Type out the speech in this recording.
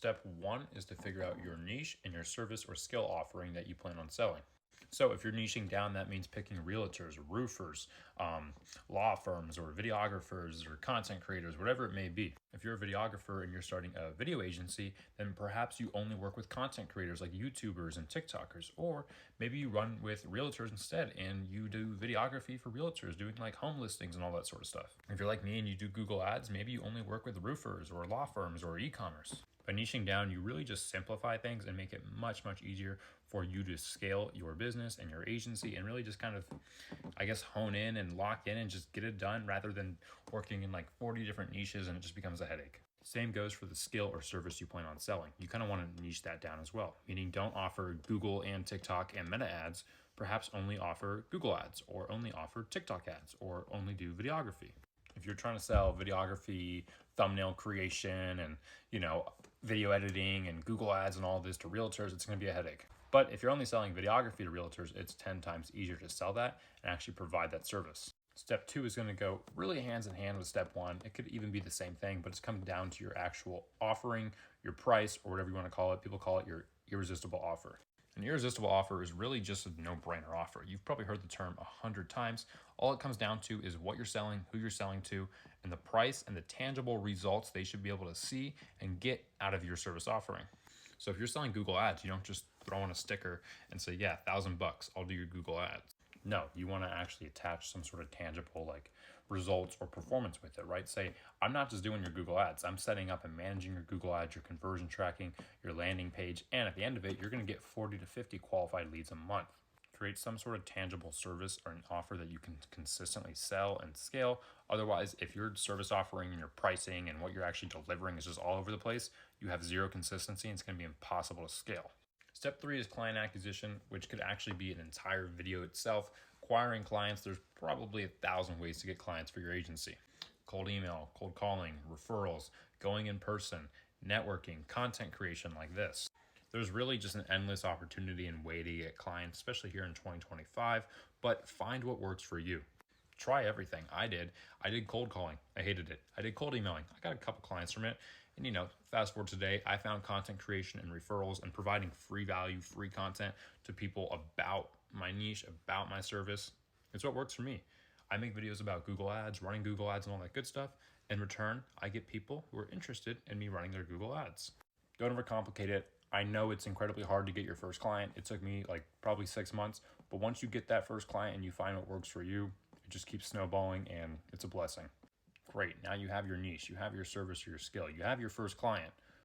Step one is to figure out your niche and your service or skill offering that you plan on selling. So if you're niching down, that means picking realtors, roofers, law firms, or videographers, or content creators, whatever it may be. If you're a videographer and you're starting a video agency, then perhaps you only work with content creators like YouTubers and TikTokers, or maybe you run with realtors instead and you do videography for realtors, doing like home listings and all that sort of stuff. If you're like me and you do Google Ads, maybe you only work with roofers or law firms or e-commerce. By niching down, you really just simplify things and make it much, much easier for you to scale your business and your agency and really just kind of, I guess, hone in and lock in and just get it done rather than working in like 40 different niches and it just becomes a headache. Same goes for the skill or service you plan on selling. You kind of want to niche that down as well, meaning don't offer Google and TikTok and Meta ads, perhaps only offer Google ads or only offer TikTok ads or only do videography. If you're trying to sell videography, thumbnail creation, and video editing and Google ads and all this to realtors, it's going to be a headache. But if you're only selling videography to realtors, it's 10 times easier to sell that and actually provide that service. Step two is going to go really hands in hand with step one. It could even be the same thing, but it's come down to your actual offering, your price, or whatever you want to call it. People call it your irresistible offer. An irresistible offer is really just a no-brainer offer. You've probably heard the term 100 times. All it comes down to is what you're selling, who you're selling to, and the price and the tangible results they should be able to see and get out of your service offering. So if you're selling Google ads, you don't just throw on a sticker and say, yeah, $1,000, I'll do your Google ads. No, you want to actually attach some sort of tangible like results or performance with it, right? Say, I'm not just doing your Google ads, I'm setting up and managing your Google ads, your conversion tracking, your landing page, and at the end of it, you're going to get 40 to 50 qualified leads a month. Create some sort of tangible service or an offer that you can consistently sell and scale. Otherwise, if your service offering and your pricing and what you're actually delivering is just all over the place, you have zero consistency and it's going to be impossible to scale. Step three is client acquisition, which could actually be an entire video itself. Acquiring clients, there's probably 1,000 ways to get clients for your agency. Cold email, cold calling, referrals, going in person, networking, content creation like this. There's really just an endless opportunity and way to get clients, especially here in 2025, but find what works for you. Try everything. I did cold calling. I hated it. I did cold emailing. I got a couple clients from it. And fast forward today, I found content creation and referrals and providing free value, free content to people about my niche, about my service. It's what works for me. I make videos about Google ads, running Google ads and all that good stuff. In return, I get people who are interested in me running their Google ads. Don't overcomplicate it. I know it's incredibly hard to get your first client. It took me like probably 6 months, but once you get that first client and you find what works for you, it just keeps snowballing and it's a blessing. Great, now you have your niche, you have your service or your skill, you have your first client.